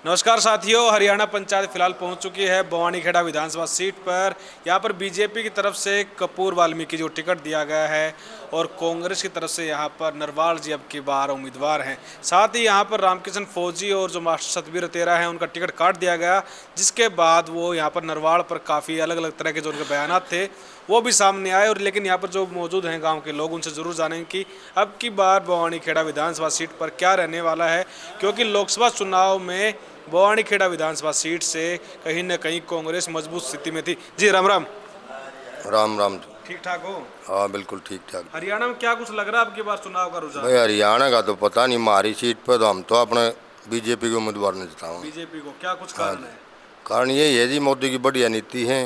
नमस्कार साथियों, हरियाणा पंचायत फिलहाल पहुंच चुकी है बवानीखेड़ा विधानसभा सीट पर। यहां पर बीजेपी की तरफ से कपूर वाल्मीकि जो टिकट दिया गया है और कांग्रेस की तरफ से यहां पर नरवाल जी अब की बार उम्मीदवार हैं। साथ ही यहां पर रामकिशन फौजी और जो मास्टर सतबीर तेरा है उनका टिकट काट दिया गया, जिसके बाद वो यहां पर नरवाल पर काफ़ी अलग अलग तरह के जो उनके बयान थे वो भी सामने आए। और लेकिन यहाँ पर जो मौजूद हैं गांव के लोग, उनसे ज़रूर जानेंगे कि अब की बार बवानीखेड़ा विधानसभा सीट पर क्या रहने वाला है, क्योंकि लोकसभा चुनाव में बवानीखेड़ा विधानसभा सीट से कहीं न कहीं कांग्रेस मजबूत स्थिति में थी। जी राम राम। राम राम। ठीक ठाक हो? हाँ बिल्कुल ठीक ठाक। हरियाणा में क्या कुछ लग रहा है अब की बार चुनाव का रुझान? भाई हरियाणा का तो पता नहीं, हमारी सीट पर तो हम तो अपने बीजेपी के उम्मीदवार ने जिताऊँ। बीजेपी को क्या कुछ कारण है? कारण यही है जी, मोदी की बढ़िया नीति है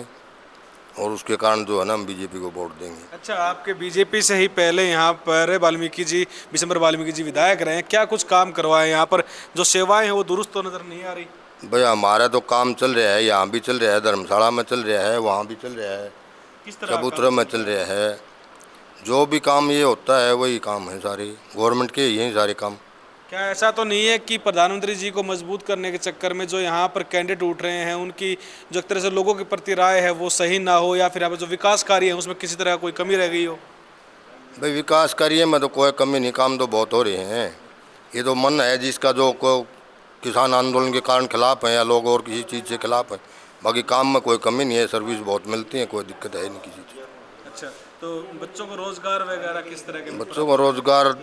और उसके कारण जो है ना हम बीजेपी को वोट देंगे। अच्छा, आपके बीजेपी से ही पहले यहाँ पर वाल्मीकि जी, विशंबर वाल्मीकि जी विधायक रहे हैं, क्या कुछ काम करवाए? यहाँ पर जो सेवाएं हैं वो दुरुस्त तो नजर नहीं आ रही। भाई हमारा तो काम चल रहा है, यहाँ भी चल रहा है, धर्मशाला में चल रहा है, वहाँ भी चल रहा है, किस तरह चबूतरा में चल रहा है। जो भी काम ये होता है वही काम है, सारे गवर्नमेंट के यही सारे काम। क्या ऐसा तो नहीं है कि प्रधानमंत्री जी को मजबूत करने के चक्कर में जो यहाँ पर कैंडिडेट उठ रहे हैं उनकी जो एक तरह से लोगों के प्रति राय है वो सही ना हो, या फिर यहाँ पर जो विकास कार्य है उसमें किसी तरह कोई कमी रह गई हो? भाई विकास कार्य में तो कोई कमी नहीं, काम तो बहुत हो रहे हैं। ये तो मन है जिसका जो को किसान आंदोलन के कारण खिलाफ है या लोग और किसी चीज़ से खिलाफ है, बाकी काम में कोई कमी नहीं है, सर्विस बहुत मिलती है, कोई दिक्कत है नहीं किसी चीज़। अच्छा, तो बच्चों को रोजगार वगैरह किस तरह के? बच्चों को रोज़गार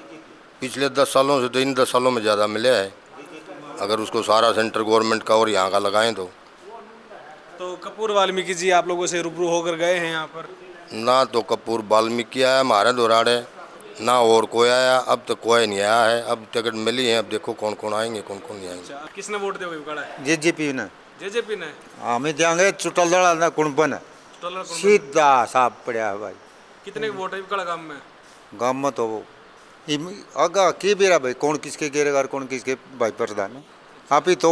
पिछले 10 सालों से तो इन 10 सालों में ज़्यादा मिला है, अगर उसको सारा सेंटर गवर्नमेंट का और यहाँ का लगाएं तो कपूर वाल्मीकि जी आप लोगों से रूबरू होकर गए हैं यहाँ पर? ना तो कपूर वाल्मीकि आया हमारे दौराड़े, ना और कोई आया, अब तक कोई नहीं आया है। अब टिकट मिली है, अब देखो कौन कौन आएंगे कौन कौन नहीं आएंगे। अच्छा, किसने वोट दिया? जेजेपी ने जेजेपी ने? आम्ही देंगे चुटलदड़ा ना कुणपन सीधा साफ पड़ा है भाई। कितने वोट है विकड़ा गांव में? गाँव में तो आगा के बेरा भाई कौन किसके घेरेगा और कौन किसके भाई प्रधान है। आप ही तो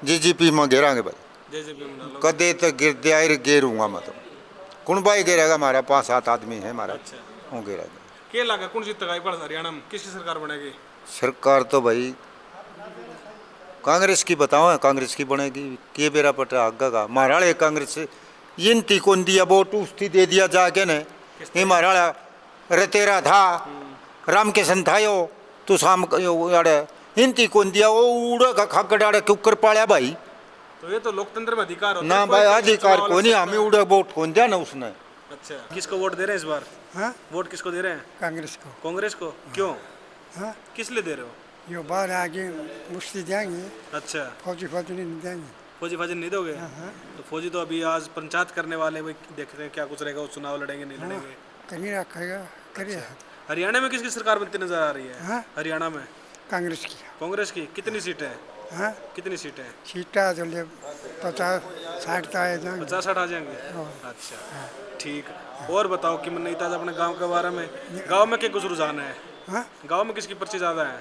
जेजेपी में घेरांगे भाई, जेजेपी में डालो। कदे तो गिर घेरूंगा मैं तो। कौन भाई घेरेगा? हमारा 5-7 आदमी है हमारा। अच्छा, वो घेरेगा। क्या लगा कौन जीतेगा इस बार हरियाणा में? किसकी सरकार बनेगी? सरकार तो भाई कांग्रेस की बताओ, कांग्रेस की बनेगी। के बेरा पटा आगा का महाराणा कांग्रेस से इन तीकों दिया वोट उसकी दे दिया जाके ने। ये महाराणा रतेरा था, रामकिशन था यो तो शाम इन तीकों दिया वो उड़ा का खाकड़ाड़े कुकर पाया भाई। तो ये तो लोकतंत्र में अधिकार होता ना है, भाई कोई अधिकार चुनाव को नहीं, लड़ हमें सकता उड़ा वोट कौन दिया ना उसने। है। अच्छा, किसको वोट दे रहे हैं इस बार? हाँ? वोट किसको दे रहे हैं? कांग्रेस को। कांग्रेस को? क्यों? हाँ? किस लिए दे रहे हो? यो बार आगे मुश्ती देंगे, अच्छा, फौजी नहीं देंगे। फौजी फाजी नहीं दोगे? हाँ। तो फौजी तो अभी आज पंचायत करने वाले हैं, वही देख रहे हैं क्या कुछ रहेगा, वो चुनाव लड़ेंगे नहीं लड़ेंगे। कहीं रखेगा करिए। हरियाणा में किसकी सरकार बनती नजर आ रही है? हाँ? हरियाणा में कांग्रेस की। कांग्रेस की कितनी सीटें हैं? हाँ? कितनी सीटें हैं? सीटा तो ले 50-60 तो आए जाएंगे। 50-60 आ जाएंगे? अच्छा, ठीक। और बताओ कि मन नहीं था अपने गांव के बारे में। गांव में क्या कुछ रुझान है? हाँ? गांव में किसकी पर्ची ज्यादा है?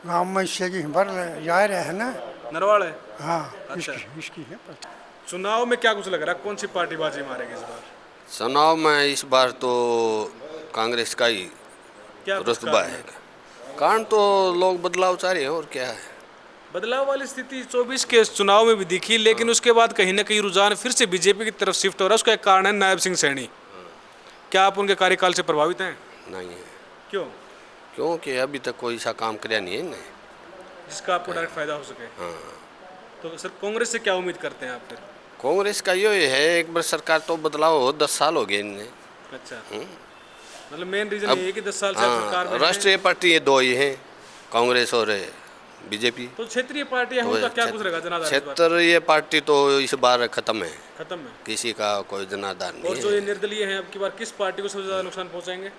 गाँव में इससे की भर जा रहे हैं ना। नरवाल है? हाँ। अच्छा। इसकी है। चुनाव में क्या कुछ लग रहा है, कौन सी पार्टी बाजी मारेगी इस बार? चुनाव में इस बार तो कांग्रेस का ही क्या कुछ रुतबा कारण है। कारण तो लोग बदलाव चाह रहे हैं, और क्या है। बदलाव वाली स्थिति 24 के चुनाव में भी दिखी, लेकिन उसके बाद कहीं ना कहीं रुझान फिर से बीजेपी की तरफ शिफ्ट हो रहा है। उसका एक कारण है नायब सिंह सैनी। क्या आप उनके कार्यकाल से प्रभावित हैं? नहीं है, क्यों? क्योंकि अभी तक कोई ऐसा काम किया नहीं है ना। जिसका आपको डायरेक्ट फायदा हो सके। हाँ, तो सर कांग्रेस से क्या उम्मीद करते हैं आप फिर? कांग्रेस का ये है, एक बार सरकार तो बदलाव हो, 10 साल हो गए इनने। अच्छा, मतलब मेन रीजन अब- ये है कि 10 साल से आप सरकार में हैं। राष्ट्रीय पार्टी ये दो ही हैं, कांग्रेस और बीजेपी। तो क्षेत्रीय पार्टियां हैं, उनका क्या कुछ रहेगा जनाधार इस बार? क्षेत्रीय पार्टी तो इस बार खत्म है, खत्म है। किसी का कोई जनाधार और नहीं जो ये है। निर्दलीय हैं अब की बार किस पार्टी को सबसे ज्यादा नुकसान पहुंचाएंगे?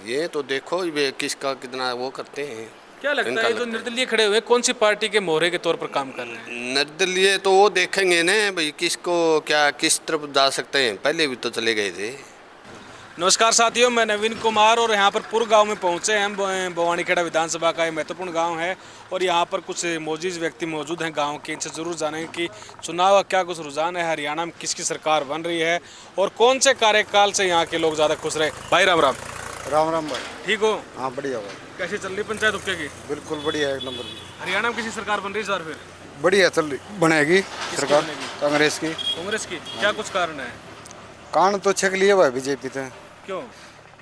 ये तो देखो ये किसका कितना वो करते हैं। क्या लगता इनका है जो लगता है। निर्दलीय खड़े हुए कौन सी पार्टी के मोहरे के तौर पर काम कर रहे हैं? निर्दलीय तो वो देखेंगे ना भाई किसको क्या किस तरफ जा सकते हैं, पहले भी तो चले गए थे। नमस्कार साथियों, मैं नवीन कुमार और यहाँ पर पूर्व गांव में पहुँचे हैं। हम बवानीखेड़ा विधानसभा का एक महत्वपूर्ण गांव है और यहाँ पर कुछ मोजीज व्यक्ति मौजूद हैं गांव के। इनसे ज़रूर जानेंगे कि चुनाव का क्या कुछ रुझान है, हरियाणा में किसकी सरकार बन रही है और कौन से कार्यकाल से यहाँ के लोग ज़्यादा खुश रहे। भाई राम राम। राम राम भाई। ठीक हो? हाँ बढ़िया भाई, कैसी चल रही पंचायत उपके की? बिल्कुल बढ़िया, एक नंबर। हरियाणा में किसी सरकार बन रही है इस बार फिर? बढ़िया चल बनेगी सरकार बनेगी? कांग्रेस की। कांग्रेस की क्या कुछ कारण है? कान तो छक लिए हुआ बीजेपी तो क्यों?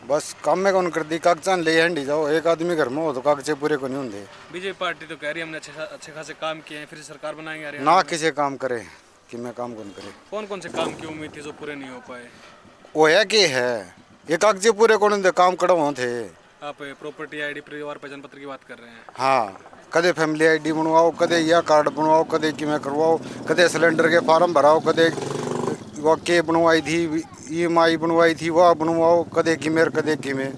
बस काम में कौन कर दी कागजान ले हंडी जाओ एक आदमी घर में हो तो कागजे पूरे को नहीं होंगे बीजेपी पार्टी तो कह रही है हमने अच्छे खासे काम किए हैं, फिर से सरकार बनाएंगे हरियाणा ना में। किसी काम करे कि मैं काम कौन करे कौन कौन से काम की उम्मीद थी जो पूरे नहीं हो पाए? वो है कि है ये कागजे पूरे कौन होंगे काम कड़ो हो थे। आप प्रॉपर्टी आईडी परिवार पहचान पत्र की बात कर रहे हैं। हाँ कदे फैमिली आईडी बनवाओ कदे यह कार्ड बनवाओ कदे कि मैं करवाओ कदे सिलेंडर के फार्म भराओ कदे वो के बनवाई थी EMI बनवाई थी वह बनवाओ कदे कि मेर कदे कि में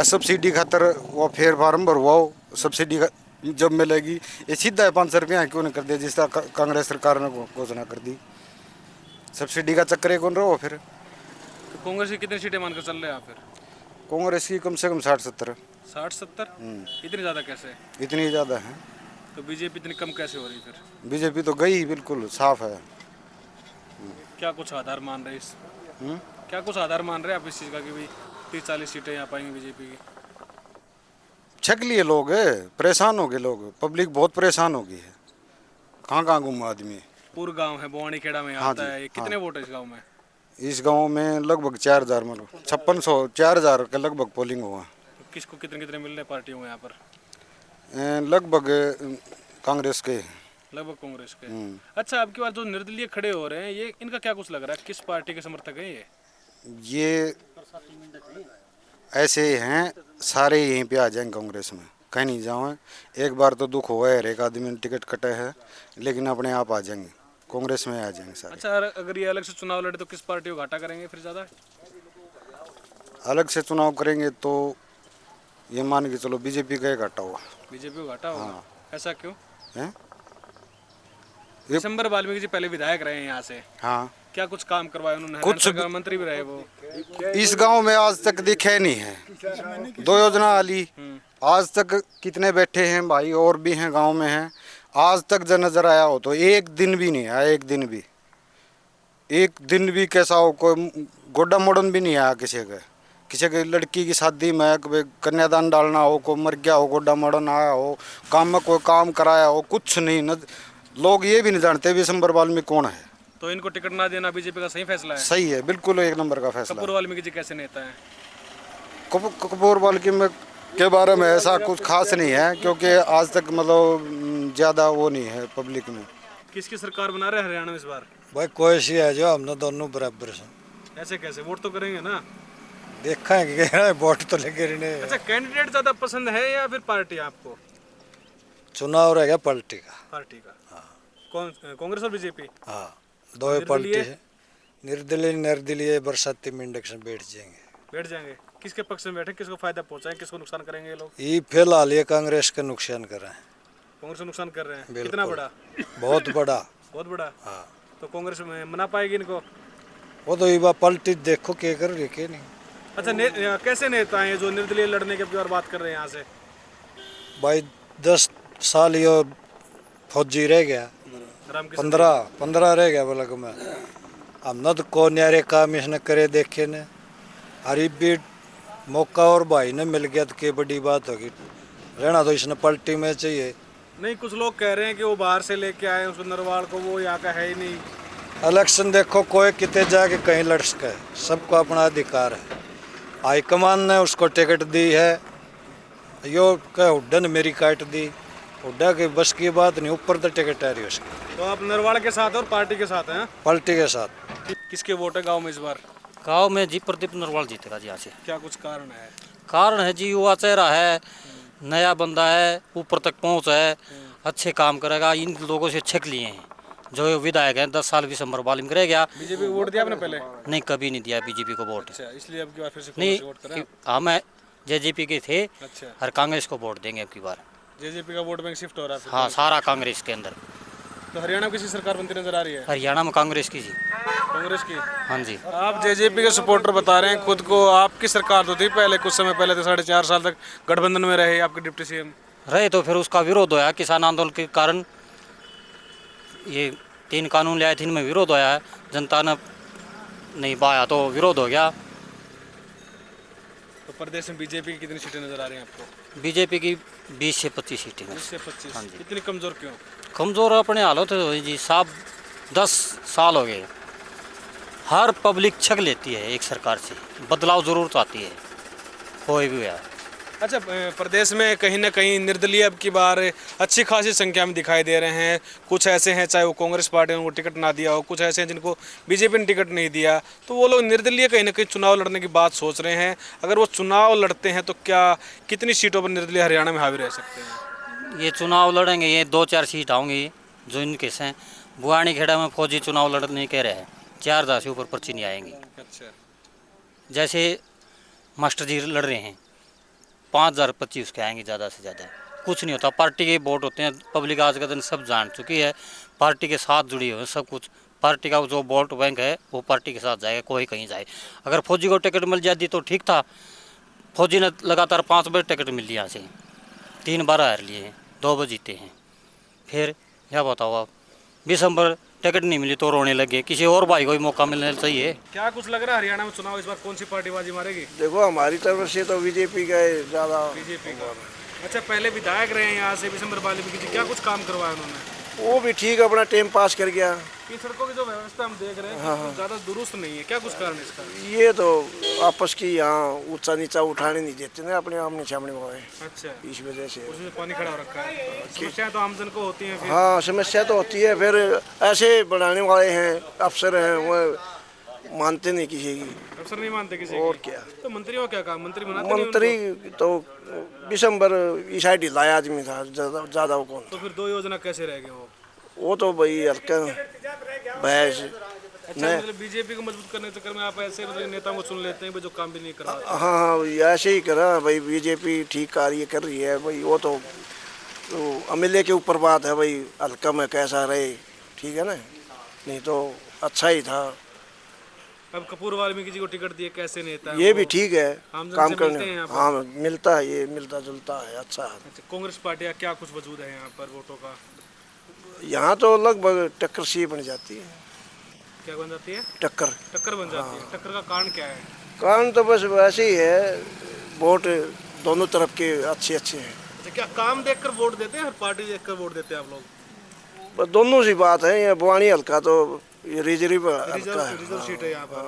सब्सिडी खातर वो फिर फार्म भरवाओ सब्सिडी जब मिलेगी ये सीधा है 500 रुपया क्यों नहीं कर दिया जिस तरह कांग्रेस सरकार ने घोषणा कर दी सब्सिडी का चक्कर है कौन रहो फिर। तो कांग्रेस की कितनी सीटें मानकर चल रहे हैं आप फिर? कांग्रेस की कम से कम 60-70 60-70? इतनी ज़्यादा कैसे? इतनी ज़्यादा है। तो बीजेपी इतनी कम कैसे हो रही फिर? बीजेपी तो गई बिल्कुल साफ है। क्या कुछ आधार मान रहे इस क्या कुछ आधार मान रहे हैं आप इस चीज़ का कि भाई 30-40 सीटें यहाँ पाएंगे बीजेपी की? छक लिए लोग परेशान हो गए लोग पब्लिक बहुत परेशान हो गई है कहाँ घूमा आदमी। पूर्व गांव है बोवानी खेड़ा में हाँ आता जी, है, ये कितने वोट है इस गांव में? इस गांव में लगभग 4000 मतलब 5600-4000 के लगभग पोलिंग हुआ। तो किसको कितने कितने मिल रहे हैं पार्टियों में यहाँ पर? लगभग कांग्रेस के। लगभग कांग्रेस के। अच्छा, आपकी बात जो निर्दलीय खड़े हो रहे हैं ये इनका क्या कुछ लग रहा है, किस पार्टी के समर्थक हैं ये ऐसे हैं सारे यहीं पे आ जाएंगे कांग्रेस में कहीं नहीं जाओ। एक बार तो दुख हुआ है एक आदमी ने टिकट कटा है लेकिन अपने आप आ जाएंगे कांग्रेस में आ जाएंगे सारे। अच्छा, अगर ये अलग से चुनाव लड़े तो किस पार्टी को घाटा करेंगे फिर ज़्यादा? अलग से चुनाव करेंगे तो ये मान के चलो बीजेपी का ही घाटा हुआ। बीजेपी को घाटा होगा? हाँ। ऐसा क्यों? हैं दिसंबर वाल्मीकि जी पहले विधायक रहे हैं यहाँ से, हाँ क्या कुछ काम करवाए उन्होंने? कुछ हरियाणा सरकार मंत्री भी रहे वो। इस गांव में आज तक दिखे नहीं है 2 योजना आली आज तक कितने बैठे हैं भाई और भी हैं गांव में हैं आज तक जो नजर आया हो तो एक दिन भी नहीं आया एक दिन भी कैसा हो कोई गोड्डा मोड़न भी नहीं आया किसी के लड़की की शादी में कन्यादान डालना हो कोई मर गया हो गोड्डा मोड़न आया हो काम में कोई काम कराया हो कुछ नहीं लोग ये भी नहीं जानते दिसंबर वाल्मीकि कौन है। तो इनको टिकट ना देना बीजेपी का सही फैसला है? सही है बिल्कुल एक नंबर का फैसला। कपूर वाल्मीकि जी कैसे नेता है? कपूर वाल्मीकि में के बारे में ऐसा कुछ खास नहीं है क्योंकि आज तक मतलब ज़्यादा वो नहीं है पब्लिक में। किसकी सरकार बना रहे हैं हरियाणा में इस बार? भाई कोई सी है जो हमने दोनों बराबर से ऐसे कैसे? वोट तो करेंगे ना? देखा है कि वोट तो लगे रहने। अच्छा, कैंडिडेट ज़्यादा पसंद है या फिर पार्टी आपको? चुनाव रहेगा पार्टी का। पार्टी का? कौन? कांग्रेस और बीजेपी? हाँ दो ही पार्टी है। निर्दलीय बरसाती में इंडक्शन बैठ जाएंगे। किसके पक्ष में बैठे, किसको फायदा पहुंचाए, किसको नुकसान करेंगे ये लोग? ये फिलहाल ये कांग्रेस का नुकसान कर रहे हैं। कांग्रेस को नुकसान कर रहे हैं? बिल्कुल। कितना बड़ा? बहुत बड़ा। बहुत बड़ा? हाँ तो कांग्रेस में मना पाएगी इनको? वो तो ये पलटी देखो क्या कर रही के नहीं। अच्छा, कैसे नेता हैं जो निर्दलीय लड़ने की अब बात कर रहे हैं यहाँ से? भाई 10 साल ये फौजी रह गया, 15 रह गया बोला मैं हमने तो कौन न्यारे काम इसने करे देखे ने अरे भी मौका और भाई ने मिल गया तो क्या बड़ी बात होगी। रहना तो इसने पलटी में चाहिए। नहीं, कुछ लोग कह रहे हैं कि वो बाहर से लेके आए उस नरवाल को, वो यहाँ का है ही नहीं। इलेक्शन देखो कोई कितने जाके कहीं लड़ सके, सबको अपना अधिकार है। हाईकमान ने उसको टिकट दी है, यो क्या हुड्डा ने मेरी काट दी, हुड्डा की बस की बात नहीं, ऊपर तो टिकट आ रही है उसकी। तो आप नरवाल के साथ और पार्टी के साथ हैं? पार्टी के साथ। किसके वोट है गाँव में इस बार? गांव में जी प्रदीप नरवाल जीतेगा जी यहाँ से। क्या कुछ कारण है? कारण है जी युवा चेहरा है, नया बंदा है, ऊपर तक पहुँच है, अच्छे काम करेगा। इन लोगों से छक लिए हैं जो विधायक हैं 10 साल दिसंबर वाल्मीकि रह गया। बीजेपी को वोट दिया आपने पहले? नहीं, कभी नहीं दिया बीजेपी को वोट। अच्छा, इसलिए अब की बार फिर से नहीं, कांग्रेस को वोट करें? हम जेजेपी के थे अच्छा, और कांग्रेस को वोट देंगे अब की बार। जेजेपी का वोट बैंक शिफ्ट हो रहा है फिर? हाँ, सारा कांग्रेस के अंदर। तो हरियाणा में किसी सरकार बनती नजर आ रही है? हरियाणा में कांग्रेस की जी। कांग्रेस की? हाँ जी। आप जेजेपी के सपोर्टर बता रहे हैं खुद को, आपकी सरकार तो थी पहले, कुछ समय पहले तो 4.5 साल तक गठबंधन में रहे आपके डिप्टी सीएम। रहे तो फिर उसका विरोध होया किसान आंदोलन के कारण। ये 3 कानून लाए थे, इनमें विरोध होया है, जनता ने नहीं पाया तो विरोध हो गया। तो प्रदेश में बीजेपी की कितनी सीटें नजर आ रही हैं आपको? बीजेपी की 20 से 25 सीटें हैं। 20 से 25। हाँ जी। इतनी कमजोर क्यों? कमज़ोर अपने हालत है जी साहब, 10 साल हो गए, हर पब्लिक छक लेती है एक सरकार से, बदलाव ज़रूर चाहती है, कोई भी है। अच्छा, प्रदेश में कहीं ना कहीं निर्दलीय अब की बार अच्छी खासी संख्या में दिखाई दे रहे हैं। कुछ ऐसे हैं, चाहे वो कांग्रेस पार्टी ने उनको टिकट ना दिया हो, कुछ ऐसे हैं जिनको बीजेपी ने टिकट नहीं दिया, तो वो लोग निर्दलीय कहीं ना कहीं चुनाव लड़ने की बात सोच रहे हैं। अगर वो चुनाव लड़ते हैं तो क्या कितनी सीटों पर निर्दलीय हरियाणा में हावी रह सकते हैं? ये चुनाव लड़ेंगे, ये 2-4 सीट आऊँगी जो इनके हैं। बुआनी खेड़ा में फौजी चुनाव लड़ने कह रहे हैं, 4,000 से ऊपर पर्ची नहीं आएंगी। अच्छा, जैसे मास्टर जी लड़ रहे हैं, 5,025 उसके आएंगे ज़्यादा से ज़्यादा। कुछ नहीं होता, पार्टी के वोट होते हैं। पब्लिक आज का दिन सब जान चुकी है, पार्टी के साथ जुड़ी हुई है सब कुछ। पार्टी का जो वोट बैंक है वो पार्टी के साथ जाएगा, कोई कहीं जाए। अगर फौजी को टिकट मिल जाती तो ठीक था। फौजी ने लगातार 5 बार टिकट मिल लिया, यहाँ से 3 बार हार लिए हैं, 2 बार जीते हैं। फिर क्या बताओ आप, 20 नंबर टिकट नहीं मिली तो रोने लगे। किसी और भाई को भी मौका मिलना चाहिए। क्या कुछ लग रहा है हरियाणा में चुनाव इस बार कौन सी पार्टी बाजी मारेगी? देखो हमारी तरफ से तो बीजेपी का ज़्यादा। बीजेपी का। अच्छा, पहले विधायक रहे हैं यहाँ से विशंबर वाल्मीकि जी, क्या कुछ काम करवाया उन्होंने? वो भी ठीक अपना टाइम पास कर गया। ये सड़कों की जो व्यवस्था हम देख रहे हैं कुछ ज़्यादा दुरुस्त नहीं है, क्या कुछ कारण है इसका? ये तो आपस की यहाँ ऊंचा नीचा उठाने नहीं देते ना, अपने आमने सामने वो है, अच्छा, इस वजह से। उसमें पानी खड़ा हो रखा है। समस्याएं तो आमजन को होती हैं फिर। हाँ समस्या तो होती है, फिर ऐसे बनाने वाले हैं अफसर हैं वो मानते नहीं किसी की। अफसर नहीं मानते किसी और की। क्या। तो मंत्रियों क्या काम, मंत्री बनाते नहीं मंत्री उनको? तो दिसंबर इस साइड लाया आदमी था, ज़्यादा वो कौन तो था। फिर 2 योजना कैसे रह गए वो तो भाई हल्का बहस। अच्छा, मतलब बीजेपी को मजबूत करने के चक्कर में आप ऐसे मतलब नेताओं को चुन लेते हैं भाई जो काम भी नहीं कर रहा। हाँ हाँ ऐसे ही करा भाई, बीजेपी ठीक कार्य कर रही है भाई। वो तो एमएलए के ऊपर बात है भाई, हल्का में कैसा रहे, ठीक है ना, नहीं तो अच्छा ही था। अब कपूर वाल्मीकि जी को टिकट दिए, कैसे नेता है ये वो? भी ठीक है आमजन काम से मिलते हैं करने। यहाँ पर? हाँ मिलता है, ये मिलता जुलता है, अच्छा है। अच्छा, कांग्रेस पार्टियाँ क्या कुछ वजूद है यहाँ पर वोटों का? यहाँ तो लगभग टक्कर सी बन जाती है। क्या बन जाती है? टक्कर। टक्कर बन जाती है। टक्कर का कारण क्या है? कारण तो बस वैसे ही है, वोट दोनों तरफ के अच्छे अच्छे हैं। अच्छा, क्या काम देखकर वोट देते हैं, हर पार्टी देखकर वोट देते हैं आप लोग? बस दोनों सी बात है। ये बुआनी हल्का तो ये रिजर्व हल्का है। रिजर्व सीट है यहाँ पर।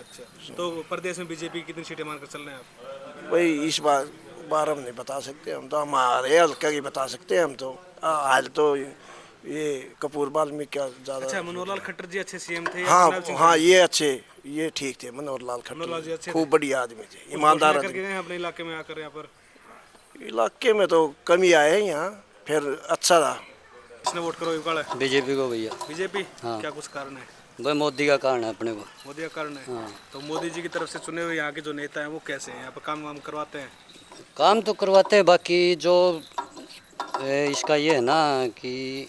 अच्छा, तो प्रदेश में बीजेपी की कितनी सीटें मानकर चल रहे हैं आप? भाई इस बार हम नहीं बता सकते, हम तो हमारे हल्का की बता सकते हैं हम तो। हाल तो ये कपूर वाल्मीकि का ज़्यादा। अच्छा, मनोहर लाल खट्टर जी अच्छे सीएम थे? हाँ हाँ ये अच्छे, ये ठीक थे मनोहर लाल मनोहर लाल जी खट्टर, अच्छे थे? खूब बढ़िया आदमी थे, ईमानदार करके आदमी। गए हैं अपने इलाके में आकर यहाँ पर? इलाके में तो कमी आए हैं यहाँ, फिर अच्छा था। इसने वोट करो युगाड़? बीजेपी को भैया। बीजेपी? हाँ। क्या कुछ कारण है? भाई मोदी का कारण है अपने को। मोदी का कारण है? हाँ। तो मोदी जी की तरफ से चुने हुए यहाँ के जो नेता हैं वो कैसे हैं, यहाँ पर काम वाम करवाते हैं? काम तो करवाते हैं, बाकी जो इसका ये है ना कि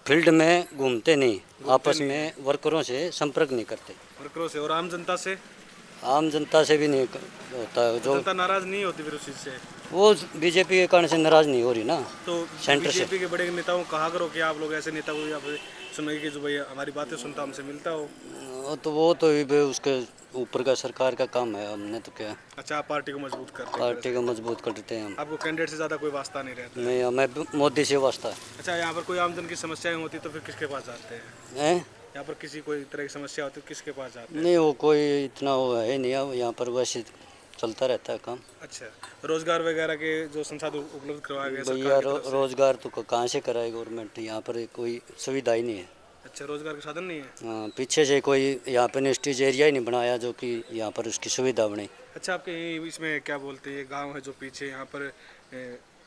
फील्ड में घूमते नहीं, आपस में वर्करों से संपर्क नहीं करते। वर्करों से और आम जनता से? आम जनता से भी नहीं होता है। जो जनता नाराज नहीं होती फिर उस चीज़ से? वो बीजेपी के कारण से नाराज नहीं हो रही ना। तो सेंटर से। बीजेपी के बड़े नेताओं को कहा करो कि आप लोग ऐसे नेता को या फिर सुनिए कि जो भाई हमारी बातें सुनता हमसे मिलता हो। वो तो भी उसके ऊपर का सरकार का काम है, हमने तो क्या। अच्छा, आप पार्टी को मजबूत करते हैं? पार्टी को मजबूत करते हैं हम। आपको कैंडिडेट से ज़्यादा कोई वास्ता नहीं रहता? नहीं, हमें मोदी से वास्ता है। अच्छा, यहाँ पर कोई आमजन की समस्याएं होती तो फिर किसके पास जाते हैं? हैं? यहाँ पर किसी कोई तरह की समस्या होती तो किसके पास जाते हैं? नहीं, वो कोई इतना वो है नहीं, यहाँ पर वैसे चलता रहता है काम। अच्छा, रोजगार वगैरह के जो संसाधन उपलब्ध करवाए गए भैया सरकार की तरफ से? रोजगार तो कहाँ से कराए गवर्नमेंट, यहाँ पर कोई सुविधा ही नहीं है। अच्छा, रोजगार के साधन नहीं है? हाँ, पीछे से कोई यहाँ पर इंडस्ट्रीज एरिया ही नहीं बनाया जो कि यहाँ पर उसकी सुविधा बनी। अच्छा, आपके इसमें क्या बोलते हैं, ये गांव है जो पीछे यहाँ पर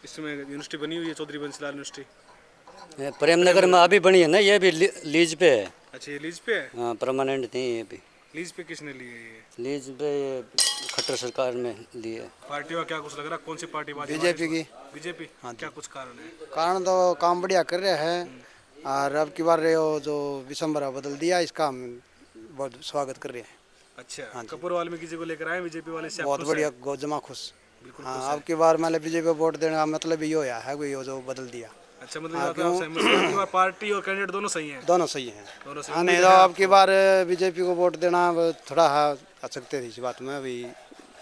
इसमें यूनिवर्सिटी बनी हुई है, चौधरी बंसीलाल यूनिवर्सिटी प्रेमनगर में अभी बनी है ना, ये भी लीज पे है। अच्छा, ये लीज पे है? हाँ, परमानेंट नहीं है अभी। लीज पे किसने ली है ये? लीज पे ये खट्टर सरकार में ली है। पार्टी का क्या कुछ लग रहा है, कौन सी पार्टी बाजी? बीजेपी की। बीजेपी? क्या कुछ कारण है? कारण तो काम बढ़िया कर रहे हैं, और अब की बार वो जो विशंबरा बदल दिया, इसका हम बहुत स्वागत कर रहे हैं। अच्छा, कपूर वाल्मीकि जी को लेकर आए बीजेपी वाले से? आप बहुत खुश बढ़िया, हैं? जमा खुश। बिल्कुल हाँ, खुश हैं। अब की बार मतलब बीजेपी को वोट देने का मतलब ये होया है कोई जो बदल दिया। अच्छा, मतलब यहाँ पे आप सहमत हैं? आपकी बार पार्टी और कैंडिडेट दोनों सही हैं? दोनों सही हैं। दोनों सही। हाँ, नहीं तो अब की बार बीजेपी को वोट देना थोड़ा आ सकते थे इस बात में, अभी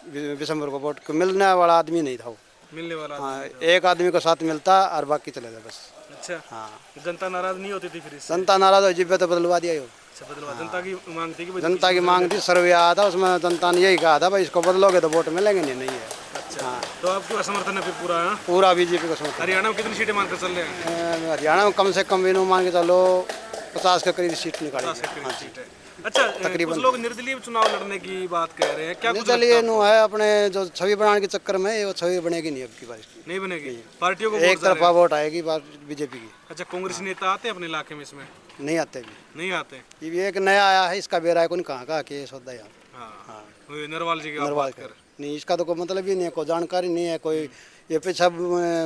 दिसंबर को वोट मिलने वाला आदमी नहीं था वो। मिलने वाला हाँ, एक आदमी को साथ मिलता और बाकी चले गए बस। अच्छा, हाँ, जनता नाराज नहीं होती थी फिर इससे? जनता नाराज हो जिब्बे तो बदलवा दिया यो। अच्छा, बदलवा जनता की मांग थी कि भाई जनता की मांग थी, सर्वे आया था, उसमें जनता ने यही कहा था भाई इसको बदलोगे तो वोट मिलेंगे, नहीं है। अच्छा, तो आपको समर्थन है फिर पूरा? हाँ? पूरा बीजेपी को समर्थन। हरियाणा में कितनी सीटें मानकर चल रहे हैं? हरियाणा में कम से कम भी मान के चलो 50 के करीब सीट निकाली। अच्छा, कुछ लोग निर्दलीय चुनाव लड़ने की बात कह रहे हैं, क्या कुछ चलिए लगता है नो है अपने जो छवि बनाने के चक्कर में वो छवि बनेगी नहीं अब की बार। आपको? नहीं बनेगी, पार्टियों को एक वोट जा रहे तरफा हैं। वोट आएगी बार बीजेपी की। अच्छा, कांग्रेस नेता आते हैं अपने इलाके में इसमें? नहीं आते भी, नहीं आते। ये भी एक नया आया है, इसका बेरा है कौन कहाँ का के सौदा यहाँ हाँ, वही नरवाल जी की आप नरवाल बात का। कर। नहीं, इसका तो कोई मतलब ही नहीं है, कोई जानकारी नहीं है, कोई ये पीछे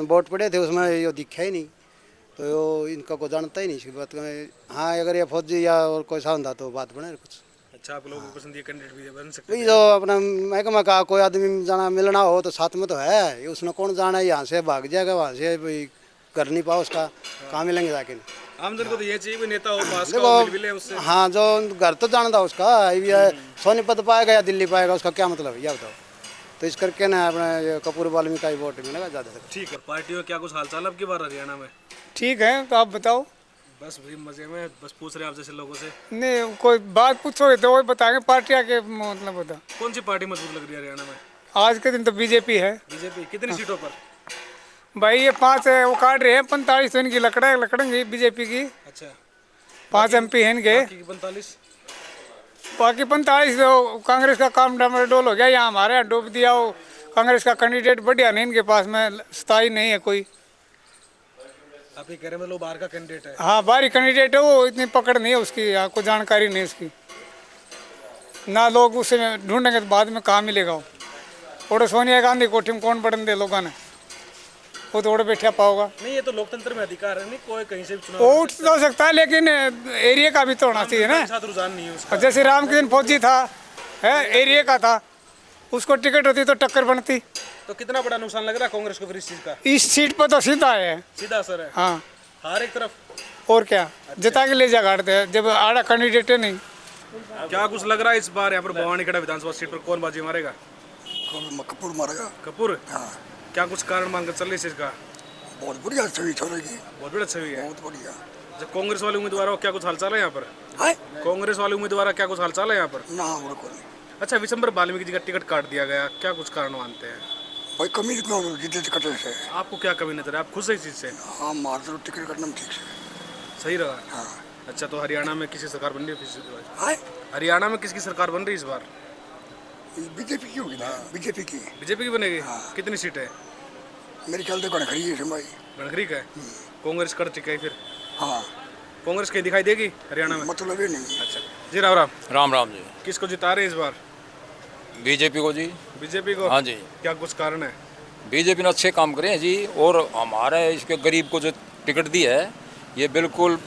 वोट पड़े थे उसमें ये दिखा ही नहीं, तो यो इनका कोई जानता ही नहीं इसकी बात। हाँ, अगर ये फौजी या और कोई सा होता तो बात बने कुछ। अच्छा, आप लोगों को पसंद ये कैंडिडेट भी बन सकते वही हैं? जो अपना महकमा का कोई आदमी जाना मिलना हो तो साथ में तो है, ये उसने कौन जाना है, यहाँ से भाग जाएगा, वहाँ से भाई कर नहीं पाओ उसका, कहाँ मिलेंगे जाके। आमजन को तो ये चाहिए भी नेता हो पास का, देखो, मिल भी ले उससे। हाँ, जो घर तो जानता उसका, ये सोनीपत पाएगा या दिल्ली पाएगा, उसका क्या मतलब है ये बताओ। तो इस करके ना अपना ये कपूर वाल्मीकि का ही वोट मिलेगा ज़्यादा से। ठीक है, पार्टियों में क्या कुछ हालचाल अब की बार हरियाणा में? ठीक है, तो आप बताओ। बस भाई मजे में, बस पूछ रहे हैं आप जैसे लोगों से। नहीं, कोई बात पूछोगे तो वही बताएंगे, पार्टियाँ के मतलब बता। कौन सी पार्टी मजबूत लग रही है हरियाणा में? आज के दिन तो बीजेपी है। बीजेपी कितनी सीटों पर? भाई ये 5 है, वो काट रहे हैं 45 तो इनकी लकड़ेंगी बीजेपी की। अच्छा, 5 MP हैं इनके, बाकी 45? बाकी 45 तो कांग्रेस का काम डामाडोल हो गया, यहाँ हमारे यहाँ डूब दिया। वो कांग्रेस का कैंडिडेट बढ़िया नहीं इनके पास में, स्थायी नहीं है कोई। आप ये कह रहे हैं मतलब बाहर का कैंडिडेट है? हाँ, बाहरी कैंडिडेट है, वो इतनी पकड़ नहीं है उसकी, कोई जानकारी नहीं उसकी ना, लोग उसे ढूंढेंगे तो बाद में कहाँ मिलेगा वो। थोड़े सोनिया गांधी कोठी में कौन बढ़न दे लोगों ने, वो थोड़े बैठा पाओगा। नहीं, ये तो लोकतंत्र में अधिकार है, नहीं कोई कहीं से भी चुनाव वो उठ तो सकता है, लेकिन एरिया का भी तो होना चाहिए ना। साथ रुझान नहीं है उसका। जैसे रामकृष्ण फौजी था, है एरिया का था, उसको टिकट होती तो टक्कर बनती। तो कितना बड़ा नुकसान लग रहा है कांग्रेस को फिर इस चीज का? इस सीट पर तो सीधा है, सीधा असर है। हाँ, हर एक तरफ। और क्या, जिता के ले जा गाड़ते हैं जब आड़ा कैंडिडेट है नहीं। क्या कुछ लग रहा है इस बार यहाँ पर भवानीखेड़ा विधानसभा सीट पर कौन बाजी मारेगा? कपूर मारेगा। कपूर? हाँ, क्या कुछ कारण मानकर चल रही है इसका? बहुत बढ़िया छवि छोड़ेगी, बहुत बड़ा छवि है। बहुत बढ़िया। जब कांग्रेस वाले उम्मीदवार हो, क्या कुछ हालचाल है यहाँ पर? है कांग्रेस वाले उम्मीदवार क्या कुछ हालचाल है यहाँ पर? ना, और को नहीं अच्छा, विशंबर वाल्मीकि जी का टिकट काट दिया गया, क्या कुछ कारण मानते हैं? भाई, कमी इतना जितने टिकट से। आपको क्या कमी नजर है, आप खुश है इस चीज से? हाँ, मार दो टिकट कटना में ठीक से। सही रहा। हाँ, अच्छा, तो हरियाणा में किसी सरकार बन रही है? है हरियाणा में किसकी सरकार बन रही है इस बार? बीजेपी की होगी ना, बीजेपी की। बीजेपी की बनेगी? कितनी सीट है? मेरे ख्याल से गणखरी है भाई। गणखरी का है? कांग्रेस कर चुका है फिर? हाँ, कांग्रेस कहीं दिखाई देगी हरियाणा में? मतलब ही नहीं। अच्छा जी, राम राम। राम राम जी। किसको जिता रहे हैं इस बार? बीजेपी को जी। बीजेपी को? हाँ जी। क्या कुछ कारण है? बीजेपी ने अच्छे काम करे हैं जी, और हमारे इसके गरीब को जो टिकट दी है, ये बिल्कुल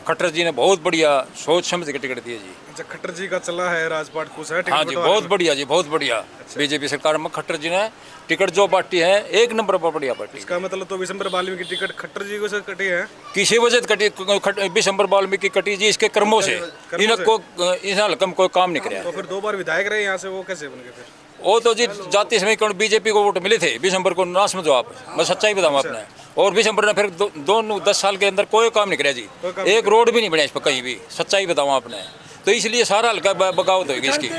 खट्टर जी ने बहुत बढ़िया सोच समझ के टिकट दिए जी। अच्छा, खट्टर जी का चला है राजपाट कुछ है? हाँ जी, बहुत बढ़िया जी, बहुत बढ़िया। बीजेपी सरकार में खट्टर जी ने टिकट जो पार्टी है, एक नंबर पर बढ़िया पार्टी। इसका मतलब तो विशंबर वाल्मीकि की टिकट खट्टर जी को से कटी है? किसी वजह से कटी, विशंबर वाल्मीकि की कटी जी, इसके कर्मों से। इनको इस हल्के में कोई काम नहीं कराया। तो फिर 2 बार विधायक रहे यहाँ से, वो कैसे बन गए फिर? वो तो जी जाति समीकरण बीजेपी को वोट मिले थे, विशंबर को ना समझो आप, मैं सच्चाई बताऊँ आपने। और विशंबर ने फिर दोनों 10 साल के अंदर कोई काम नहीं कराया जी, एक रोड भी नहीं बनाया इस पर कहीं भी, सच्चाई बताऊँ आपने। तो इसलिए सारा हल्का बगावत होगी इसकी।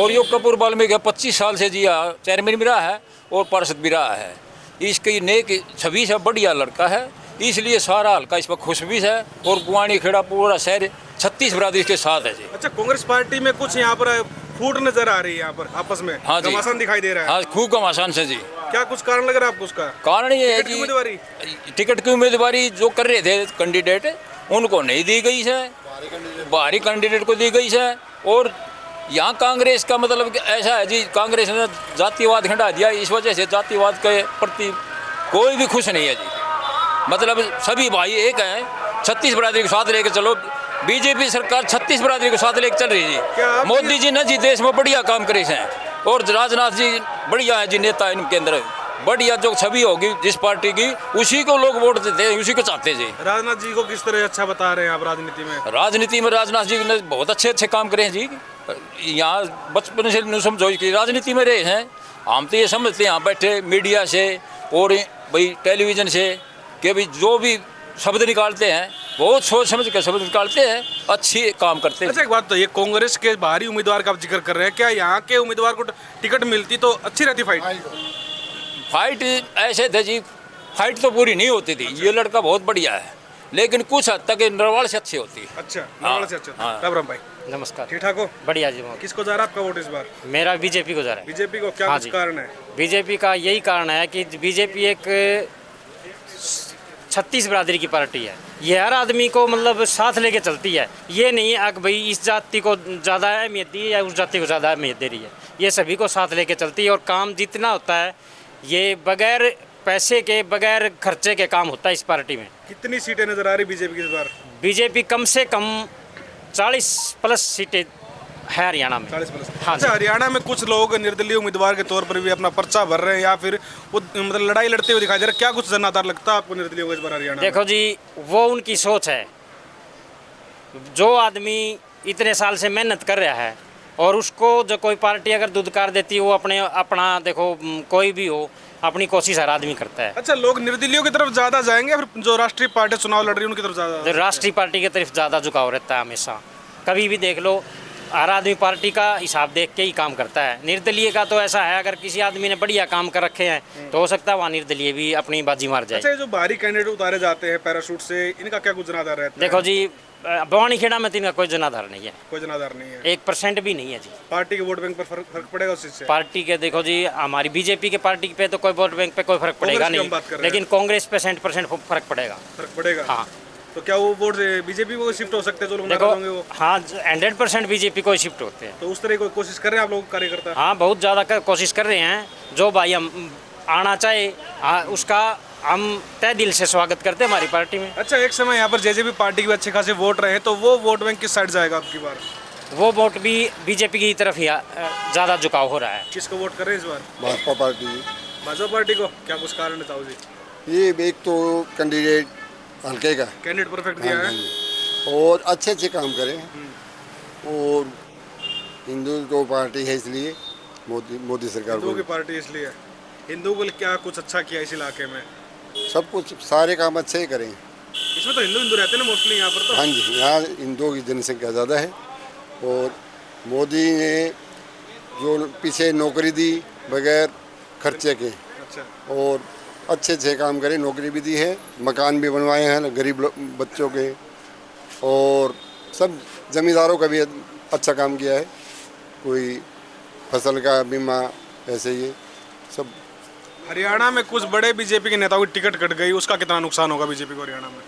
और यो कपूर वाल्मीकि 25 साल से जी चेयरमैन भी रहा है और पार्षद भी रहा है। इसकी नेक छवि से बढ़िया लड़का है, इसलिए सारा हल्का इस पर खुश भी है। और भवानीखेड़ा पूरा शहर 36 बरादरी के साथ है जी। अच्छा, कांग्रेस पार्टी में कुछ यहाँ पर फूट नजर आ रही है यहाँ पर आपस में? हाँ जी, घमासान दिखाई दे रहा है। हाँ, खूब घमासान से जी। क्या कुछ कारण लग रहा है आपको उसका? कारण ये है जी, टिकट की उम्मीदवारी जो कर रहे थे कैंडिडेट, उनको नहीं दी गई है, बाहरी कैंडिडेट को दी गई है। और यहाँ कांग्रेस का मतलब ऐसा है जी, कांग्रेस ने जातिवाद खंडा दिया, इस वजह से जातिवाद के प्रति कोई भी खुश नहीं है जी। मतलब सभी भाई एक हैं, 36 बरादरी के साथ लेकर चलो। बीजेपी सरकार 36 बरादरी के साथ लेकर चल रही है जी। मोदी जी ने जी देश में बढ़िया काम करे हैं, और राजनाथ जी बढ़िया है जी नेता इनके अंदर। बढ़िया जो छवि होगी जिस पार्टी की, उसी को लोग वोट देते हैं, उसी को चाहते जी। राजनाथ जी को किस तरह अच्छा बता रहे हैं आप राजनीति में? राजनीति में राजनाथ जी ने बहुत अच्छे अच्छे काम करे हैं जी। यहाँ बचपन से नहीं समझो कि राजनीति में रहे हैं, हम तो ये समझते हैं यहाँ बैठे मीडिया से और भाई टेलीविजन से कि भाई जो भी शब्द निकालते हैं बहुत सोच समझ के शब्द निकालते हैं, अच्छी काम करते हैं। अच्छा एक बात तो ये कांग्रेस के बाहरी उम्मीदवार का आप जिक्र कर रहे हैं, क्या यहाँ के उम्मीदवार को टिकट मिलती तो अच्छी रहती फाइट ऐसे थे जी, फाइट तो पूरी नहीं होती थी। ये लड़का बहुत बढ़िया है, लेकिन कुछ हद तक नरवाल से अच्छी होती है। अच्छा, नरवाल से अच्छा। हाँ। राम राम भाई, नमस्कार। ठीक ठाक हो? बढ़िया जी। किसको जा रहा है आपका वोट इस बार? मेरा बीजेपी को जा रहा है। बीजेपी को, क्या हाँ कुछ जी। कारण है? बीजेपी का यही कारण है कि बीजेपी एक 36 बिरादरी की पार्टी है। ये हर आदमी को मतलब साथ लेके चलती है। ये नहीं है कि भाई इस जाति को ज़्यादा अहमियत दी है या उस जाति को ज़्यादा अहमियत दे रही है। ये सभी को साथ लेके चलती है और काम जितना होता है ये बगैर पैसे के, बगैर खर्चे के काम होता है इस पार्टी में। कितनी सीटें नजर आ रही बीजेपी की इस बार? बीजेपी कम से कम 40+ सीटें है हरियाणा में। 40+। हाँ अच्छा, जी। हरियाणा में कुछ लोग निर्दलीय उम्मीदवार के तौर पर भी अपना पर्चा भर रहे हैं या फिर वो मतलब लड़ाई लड़ते हुए दिखाई दे रहे हैं, क्या कुछ जन आधार लगता है आपको निर्दलीय को इस बार हरियाणा में? देखो जी, वो उनकी सोच है। जो आदमी इतने साल से मेहनत कर रहा है और उसको जो कोई पार्टी अगर दुदकार देती है, वो अपना देखो कोई भी हो अपनी कोशिश हर आदमी करता है। अच्छा, लोग निर्दलीयों की तरफ ज़्यादा जाएंगे या फिर जो राष्ट्रीय पार्टी चुनाव लड़ रही है उनकी तरफ ज़्यादा? जो राष्ट्रीय पार्टी की तरफ ज़्यादा झुकाव रहता है हमेशा। कभी भी देख लो, हर आदमी पार्टी का हिसाब देख के ही काम करता है। निर्दलीय का तो ऐसा है, अगर किसी आदमी ने बढ़िया काम कर रखे हैं तो हो सकता है वहाँ निर्दलीय भी अपनी बाजी मार जाए। अच्छा, ये जो बाहरी कैंडिडेट उतारे जाते हैं पैराशूट से, इनका क्या कुछ जनाधार रहता है? देखो जी, बवानीखेड़ा में तो इनका कोई जनाधार नहीं है। कोई जनाधार नहीं है? 1% भी नहीं है जी। पार्टी के वोट बैंक पर फर्क पड़ेगा उस चीज से? पार्टी के देखो जी, हमारी बीजेपी के पार्टी पे तो कोई वोट बैंक पे कोई फर्क पड़ेगा कांग्रेस की हम नहीं, बात कर रहे हैं। लेकिन कांग्रेस पे 100% फर्क पड़ेगा। फर्क पड़ेगा? हाँ। तो क्या वो वोट बीजेपी को शिफ्ट हो सकते हैं जो लोग देखो, नाराज होंगे वो? हाँ 100% बीजेपी को शिफ्ट होते हैं। तो उस तरह की कोशिश कर रहे हैं आप लोग कार्यकर्ता? हाँ, बहुत ज़्यादा कोशिश कर रहे हैं। जो भाई हम आना चाहे उसका हम तय दिल से स्वागत करते हैं हमारी पार्टी में। अच्छा, एक समय यहाँ पर जेजेपी पार्टी के भी अच्छे खासे वोट रहे हैं, तो वो वोट बैंक किस साइड जाएगा आपकी बार? वो वोट भी बीजेपी की तरफ ही ज़्यादा झुकाव हो रहा है। किसको वोट कर रहे हैं इस बार? भाजपा पार्टी। भाजपा पार्टी को, क्या कुछ कारण बताओ जी? ये एक तो कैंडिडेट हल्के का कैंडिडेट परफेक्ट दिया है और अच्छे अच्छे काम करें, और हिंदू तो पार्टी है इसलिए मोदी सरकार हिंदुओं की को पार्टी इसलिए। हिंदू को क्या कुछ अच्छा किया इस इलाके में? सब कुछ सारे काम अच्छे ही करें। इसमें तो हिंदू रहते हैं ना मोस्टली यहाँ पर तो। हाँ जी, यहाँ हिंदुओं की जनसंख्या ज़्यादा है और मोदी ने जो पीछे नौकरी दी बगैर खर्चे के, अच्छा। और अच्छे अच्छे काम करे, नौकरी भी दी है, मकान भी बनवाए हैं गरीब बच्चों के, और सब जमींदारों का भी अच्छा काम किया है। कोई फसल का बीमा, ऐसे ही सब। हरियाणा में कुछ बड़े बीजेपी के नेताओं की टिकट कट गई, उसका कितना नुकसान होगा बीजेपी को हरियाणा में?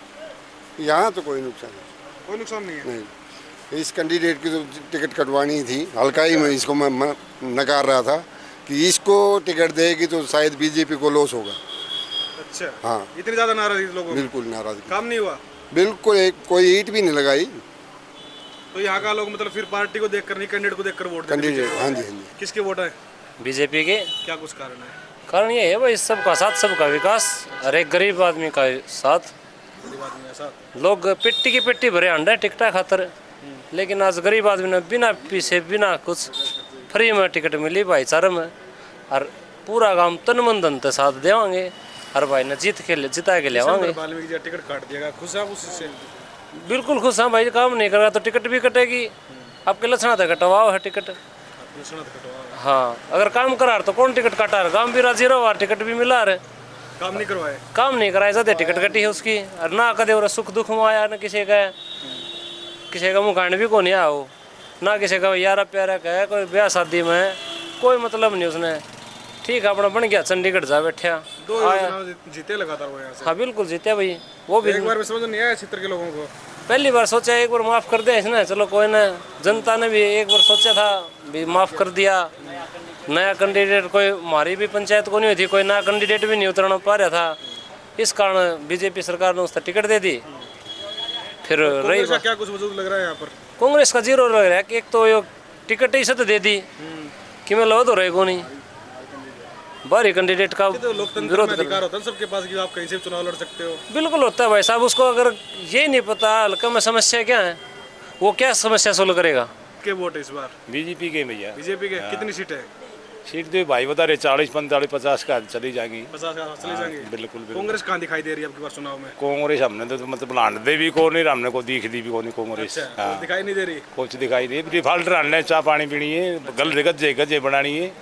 यहाँ तो कोई नुकसान नहीं। कोई नुकसान नहीं है? नहीं, इस कैंडिडेट की तो टिकट कटवानी थी, हल्का ही मैं इसको मैं नकार रहा था कि इसको टिकट देगी तो शायद बीजेपी को लॉस होगा। अच्छा, हाँ, इतनी ज़्यादा नाराजगी लोगों को? बिल्कुल नाराजगी, काम नहीं हुआ बिल्कुल, एक कोई ईंट भी नहीं लगाई। तो यहाँ का लोग मतलब फिर पार्टी को देखकर नहीं, कैंडिडेट को देखकर वोट देते हैं? कैंडिडेट, हाँ जी, हाँ जी। किसके वोट है? बीजेपी के। क्या कुछ कारण है? कारण ये है भाई, सबका साथ सबका विकास, और एक गरीब आदमी का साथ। लोग पिट्टी की पिट्टी भरे अंडे टिकटा खातर, लेकिन आज गरीब आदमी ने बिना पीछे बिना कुछ फ्री में टिकट मिली भाईचारे में, और पूरा काम तन मन धन के साथ देवांगे, और भाई ने जिता के लेवांगे। टिकट काट दिया, खुश है उससे? बिल्कुल खुश हाँ भाई, काम नहीं करेगा तो टिकट भी कटेगी। आपके लक्षण तो कटवाओ है टिकट। हाँ, अगर काम करा तो कौन टिकट काटा रहा? काम भी राजी रहो, टिकट भी मिला रहे। काम नहीं करवाए? काम नहीं कराए जाते, टिकट कटी है उसकी, और ना कदे और सुख दुख में आया, ना किसी का मुँह कांड भी को नहीं आओ, ना किसी का यारा प्यारा का है, कोई ब्याह शादी में कोई मतलब नहीं उसने। ठीक है, अपना बन गया, चंडीगढ़ जा बैठा, जीते लगातार वो यहाँ से। हाँ बिल्कुल जीते भाई। वो भी एक बार में समझ नहीं आया क्षेत्र के लोगों को? पहली बार सोचा एक बार माफ़ कर दे इसने, चलो कोई ना, जनता ने भी एक बार सोचा था भी माफ़ कर दिया। नया कैंडिडेट कोई, हमारी भी पंचायत को नहीं हुई थी, कोई नया कैंडिडेट भी नहीं उतरना पा रहा था, इस कारण बीजेपी सरकार ने उसका टिकट दे दी। फिर रही क्या कुछ वजूद लग रहा है यहाँ पर? कांग्रेस का जीरो लग रहा है कि एक तो ये टिकट ही से तो दे दी कि मैं लो तो रहेगा नहीं, बाहरी कैंडिडेट का तो लोकतंत्र विरोध में कर अधिकार होता है सबके पास कि आप कहीं से भी चुनाव लड़ सकते हो। बिल्कुल होता है भाई साहब। उसको अगर ये नहीं पता हल्का में समस्या क्या है, वो क्या समस्या सोल्व करेगा। के वोट है इस बार? बीजेपी के भैया। बीजेपी के कितनी सीटें हैं? सीट तो भाई बता रहे 40 45 50 का चली जाएंगी। 50 का चली जाएंगी। बिल्कुल। कांग्रेस कहाँ दिखाई दे रही है आपके पास चुनाव में? कांग्रेस हमने तो मतलब लाने भी को नहीं, हमने को दिख दी भी को नहीं कांग्रेस। अच्छा, दिखाई नहीं दे रही। कुछ दिखाई दे डिफॉल्ट रहने, चाय पानी पीनी है, गल गज्जे गज्जे बनानी है।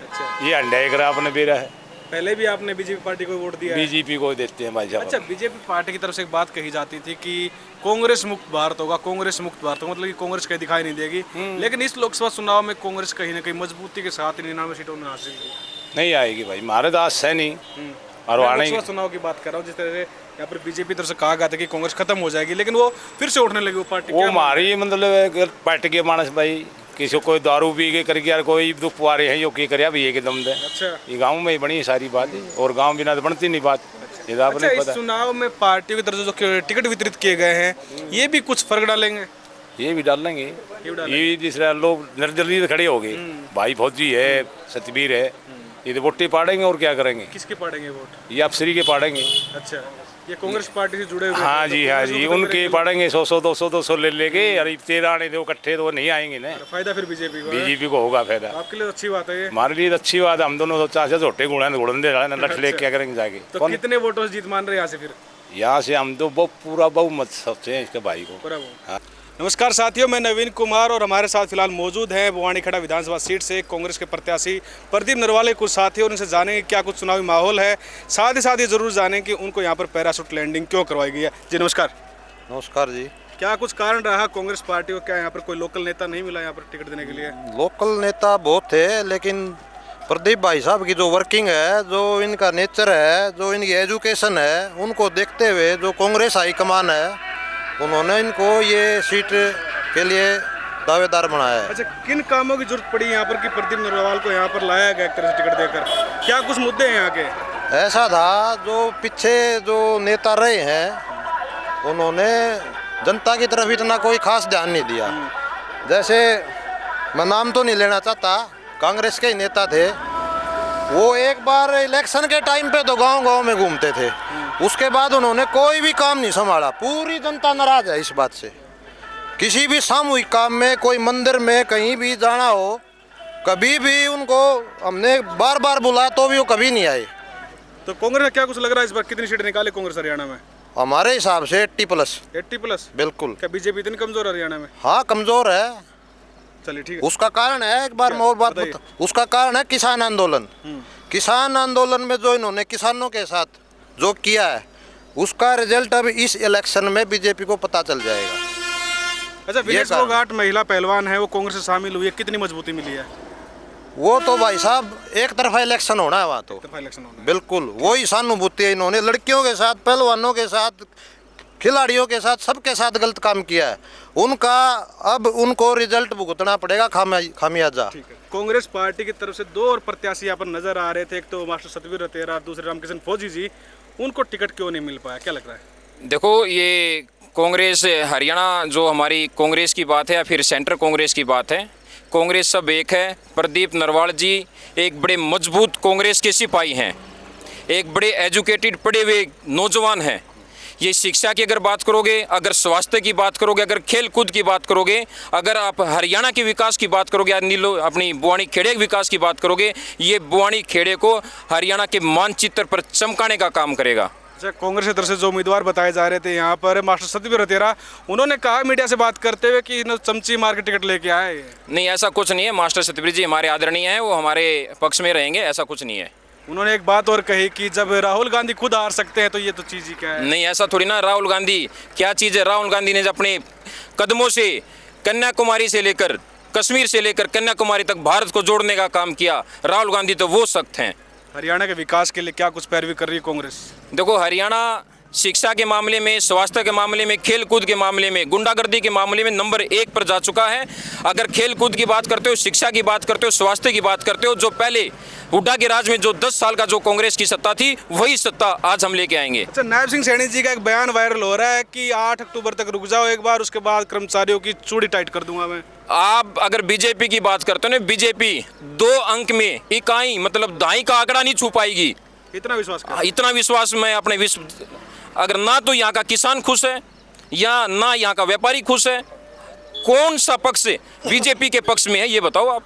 ये अंडा एक आपने बेरा है। पहले भी आपने बीजेपी पार्टी को वोट दिया है? बीजेपी को देते हैं भाई साहब। अच्छा, बीजेपी पार्टी की तरफ से एक बात कही जाती थी कि कांग्रेस मुक्त भारत होगा, कांग्रेस मुक्त भारत होगा, मतलब कि कांग्रेस कहीं दिखाई नहीं देगी। लेकिन इस लोकसभा चुनाव में कांग्रेस कहीं ना कहीं मजबूती के साथ 99 सीटों में हासिल की। नहीं आएगी भाई, हमारे दास है नहीं। और लोकसभा चुनाव की बात कर रहा हूँ, जिस तरह से यहाँ पर बीजेपी तरफ से कहा गया था कि कांग्रेस खत्म हो जाएगी, लेकिन वो फिर से उठने लगी वो पार्टी। वो हमारी मतलब पार्टी के मानस भाई, किसी को कोई दारू पी के करके यार कोई दुख पुआरे हैं यो की करे अब ये के दम दे। अच्छा, ये गांव में ही बनी सारी बात है, और गांव बिना तो बनती नहीं बात। ये आपने अच्छा, पता। इस चुनाव में पार्टियों की तरफ से जो टिकट वितरित किए गए हैं, ये भी कुछ फर्क डालेंगे? ये भी डाल लेंगे। ये जिस तरह लोग निर्दलीय खड़े हो गए, भाई फौजी है, सतबीर है, ये तो वोटे पाड़ेंगे और क्या करेंगे। किसके पाड़ेंगे वोट? ये अफसरी के पाड़ेंगे। अच्छा, ये कांग्रेस पार्टी से जुड़े हुए? हाँ जी, हाँ जी, उनके पाड़ेंगे 100 200 ले लेके। अरे 13 आने दो इकट्ठे तो वो नहीं आएंगे ना। फायदा फिर बीजेपी को? बीजेपी को होगा फायदा। आपके लिए अच्छी बात है ये? हमारे लिए अच्छी बात है, हम दोनों सोचा छोटे गुड़न दे रहे लठ ले क्या करेंगे जाके। तो कितने वोटों से जीत मान रहे हैं यहाँ से? फिर यहाँ से हम तो पूरा बहुमत सोचते हैं इसके भाई को। हाँ। नमस्कार साथियों, मैं नवीन कुमार और हमारे साथ फिलहाल मौजूद हैं बवानीखेड़ा विधानसभा सीट से कांग्रेस के प्रत्याशी प्रदीप नरवाल के कुछ साथी, और उनसे जानेंगे क्या कुछ चुनावी माहौल है। साथ ही साथ ये जरूर जानें कि उनको यहाँ पर पैराशूट लैंडिंग क्यों करवाई गई है। जी नमस्कार। नमस्कार जी। क्या कुछ कारण रहा कांग्रेस पार्टी को? क्या यहाँ पर कोई लोकल नेता नहीं मिला यहाँ पर टिकट देने के लिए? लोकल नेता बहुत थे, लेकिन प्रदीप भाई साहब की जो वर्किंग है, जो इनका नेचर है, जो इनकी एजुकेशन है, उनको देखते हुए जो कांग्रेस हाईकमान है, उन्होंने इनको ये सीट के लिए दावेदार बनाया है। अच्छा, किन कामों की जरूरत पड़ी यहाँ पर कि प्रदीप नरवाल को यहाँ पर लाया गया एक तरह से टिकट देकर? क्या कुछ मुद्दे हैं यहाँ के? ऐसा था, जो पीछे जो नेता रहे हैं उन्होंने जनता की तरफ इतना कोई खास ध्यान नहीं दिया। जैसे मैं नाम तो नहीं लेना चाहता, कांग्रेस के ही नेता थे, वो एक बार इलेक्शन के टाइम पे तो गांव-गांव में घूमते थे, उसके बाद उन्होंने कोई भी काम नहीं संभाला। पूरी जनता नाराज है इस बात से। किसी भी सामूहिक काम में, कोई मंदिर में कहीं भी जाना हो, कभी भी उनको हमने बार बार बुलाया तो भी वो कभी नहीं आए। तो कांग्रेस का क्या कुछ लग रहा है इस बार? कितनी सीटें निकाले कांग्रेस हरियाणा में? हमारे हिसाब से 80+। 80+? बिल्कुल। क्या बीजेपी इतनी कमजोर है हरियाणा में? हाँ, कमजोर है। चलिए ठीक है। उसका कारण है, एक बार मैं और बात बता, उसका कारण है किसान आंदोलन। किसान आंदोलन में जो इन्होंने किसानों के साथ जो किया है, उसका रिजल्ट अब इस इलेक्शन में बीजेपी को पता चल जाएगा। अच्छा, विनेश फोगाट महिला पहलवान है, वो कांग्रेस से शामिल हुई है, कितनी मजबूती मिली है? वो तो भाई साहब एक तरफा इलेक्शन होना है वहाँ तो। बिल्कुल वही सहानुभूति है। इन्होंने लड़कियों के साथ, पहलवानों के साथ, खिलाड़ियों के साथ, सबके साथ गलत काम किया है। उनका अब उनको रिजल्ट भुगतना पड़ेगा, खामियाजा। कांग्रेस पार्टी की तरफ से 2 और प्रत्याशी यहाँ पर नजर आ रहे थे, एक तो मास्टर सतबीर रतेरा, दूसरे रामकिशन फौजी जी। उनको टिकट क्यों नहीं मिल पाया, क्या लग रहा है? देखो, ये कांग्रेस हरियाणा जो हमारी कांग्रेस की बात है या फिर सेंटर कांग्रेस की बात है, कांग्रेस सब एक है। प्रदीप नरवाल जी एक बड़े मजबूत कांग्रेस के सिपाही हैं, एक बड़े एजुकेटेड पढ़े हुए नौजवान हैं। ये शिक्षा की अगर बात करोगे, अगर स्वास्थ्य की बात करोगे, अगर खेल कूद की बात करोगे, अगर आप हरियाणा के विकास की बात करोगे, अपनी बवानीखेड़े के विकास की बात करोगे, ये बवानीखेड़े को हरियाणा के मानचित्र पर चमकाने का काम करेगा। अच्छा, कांग्रेस की तरफ से जो उम्मीदवार बताए जा रहे थे यहाँ पर मास्टर सतबीर रतेरा, उन्होंने कहा मीडिया से बात करते हुए कि चमची मार के टिकट लेके आए। नहीं, ऐसा कुछ नहीं है। मास्टर सतबीर जी हमारे आदरणीय हैं, वो हमारे पक्ष में रहेंगे, ऐसा कुछ नहीं है। उन्होंने एक बात और कही कि जब राहुल गांधी खुद हार सकते हैं तो ये तो चीज़ ही क्या है? नहीं, ऐसा थोड़ी ना। राहुल गांधी क्या चीज़ है? राहुल गांधी ने अपने कदमों से कन्याकुमारी से लेकर, कश्मीर से लेकर कन्याकुमारी तक भारत को जोड़ने का काम किया। राहुल गांधी तो वो सख्त हैं। हरियाणा के विकास के लिए क्या कुछ पैरवी कर रही है कांग्रेस? देखो, हरियाणा शिक्षा के मामले में, स्वास्थ्य के मामले में, खेल कूद के मामले में, गुंडागर्दी के मामले में नंबर 1 पर जा चुका है। अगर खेल कूद की बात करते हो, शिक्षा की बात करते हो, स्वास्थ्य की बात करते हो, जो पहले हुड्डा के राज में जो 10 साल का जो कांग्रेस की सत्ता थी वही सत्ता आज हम लेके आएंगे। अच्छा, नायब सिंह सैनी जी का एक बयान वायरल हो रहा है कि 8 अक्टूबर तक रुक जाओ एक बार, उसके बाद कर्मचारियों की चूड़ी टाइट कर दूंगा मैं। आप अगर बीजेपी की बात करते हो ना, बीजेपी 2 अंक में इकाई मतलब दहाई का आंकड़ा नहीं छू पाएगी। इतना विश्वास कर? इतना विश्वास मैं अपने अगर ना तो यहाँ का किसान खुश है या ना यहाँ का व्यापारी खुश है, कौन सा पक्ष बीजेपी के पक्ष में है ये बताओ आप।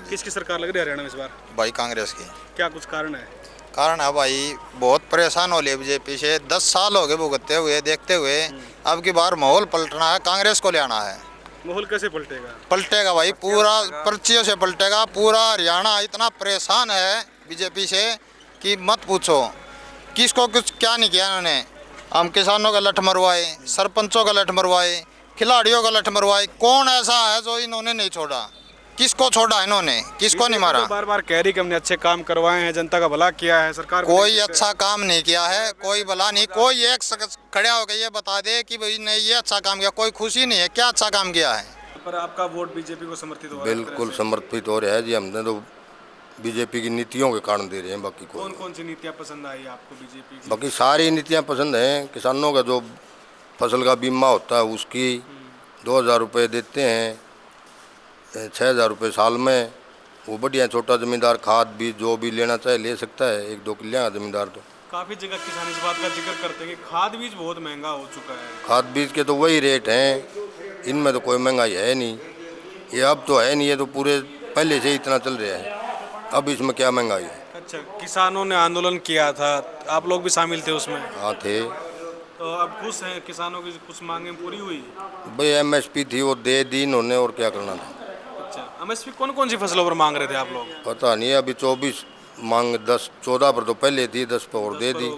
किसकी सरकार लग रही है हरियाणा में इस बार? भाई कांग्रेस की। क्या कुछ कारण है? कारण है भाई, बहुत परेशान हो लिए बीजेपी से, 10 साल हो गए भुगतते हुए देखते हुए। अब की बार माहौल पलटना है, कांग्रेस को ले आना है। माहौल कैसे पलटेगा? पलटेगा भाई, पूरा पर्चियों से पलटेगा। पूरा हरियाणा इतना परेशान है बीजेपी से कि मत पूछो। किसको कुछ क्या नहीं किया इन्होंने। हम किसानों का लठ मरवाए, सरपंचों का लठ मरवाए, खिलाड़ियों का लठ मरवाए। कौन ऐसा है जो इन्होंने नहीं छोड़ा? किसको छोड़ा इन्होंने? किसको नहीं मारा? बार बार कह रही कि हमने अच्छे काम करवाए हैं, जनता का भला किया है। सरकार कोई अच्छा काम नहीं किया है, कोई भला नहीं। कोई एक खड़ा होकर ये बता दे कि भाई नहीं ये अच्छा काम किया, कोई खुशी नहीं है। क्या अच्छा काम किया है? पर आपका वोट बीजेपी को समर्थित हो रहा है? बिल्कुल समर्पित हो रहा है जी। हमने तो बीजेपी की नीतियों के कारण दे रहे हैं, बाकी कौन कौन सी नीतियाँ पसंद आई आपको बीजेपी की? बाकी सारी नीतियाँ पसंद हैं। किसानों का जो फसल का बीमा होता है उसकी 2000 रुपये देते हैं, 6000 रुपये साल में। वो बढ़िया। छोटा ज़मींदार खाद बीज जो भी लेना चाहे ले सकता है, 1-2 किले का ज़मींदार तो। काफ़ी जगह किसान इस बात का जिक्र करते हैं कि खाद बीज बहुत महंगा हो चुका है। खाद बीज के तो वही रेट हैं, इनमें तो कोई महंगाई है नहीं। ये अब तो है नहीं, ये तो पूरे पहले से ही इतना चल रहा है, अब इसमें क्या महंगाई है। अच्छा, किसानों ने आंदोलन किया था, आप लोग भी शामिल थे उसमें? हाँ थे। तो अब खुश हैं? किसानों की कुछ मांगें पूरी हुई? भाई MSP थी वो दे दी इन्होंने, और क्या करना था। अच्छा, MSP कौन कौन सी फसलों पर मांग रहे थे आप लोग? पता नहीं, अभी 24 मांग 10-14 पर तो पहले थी, 10 पर और दे दी।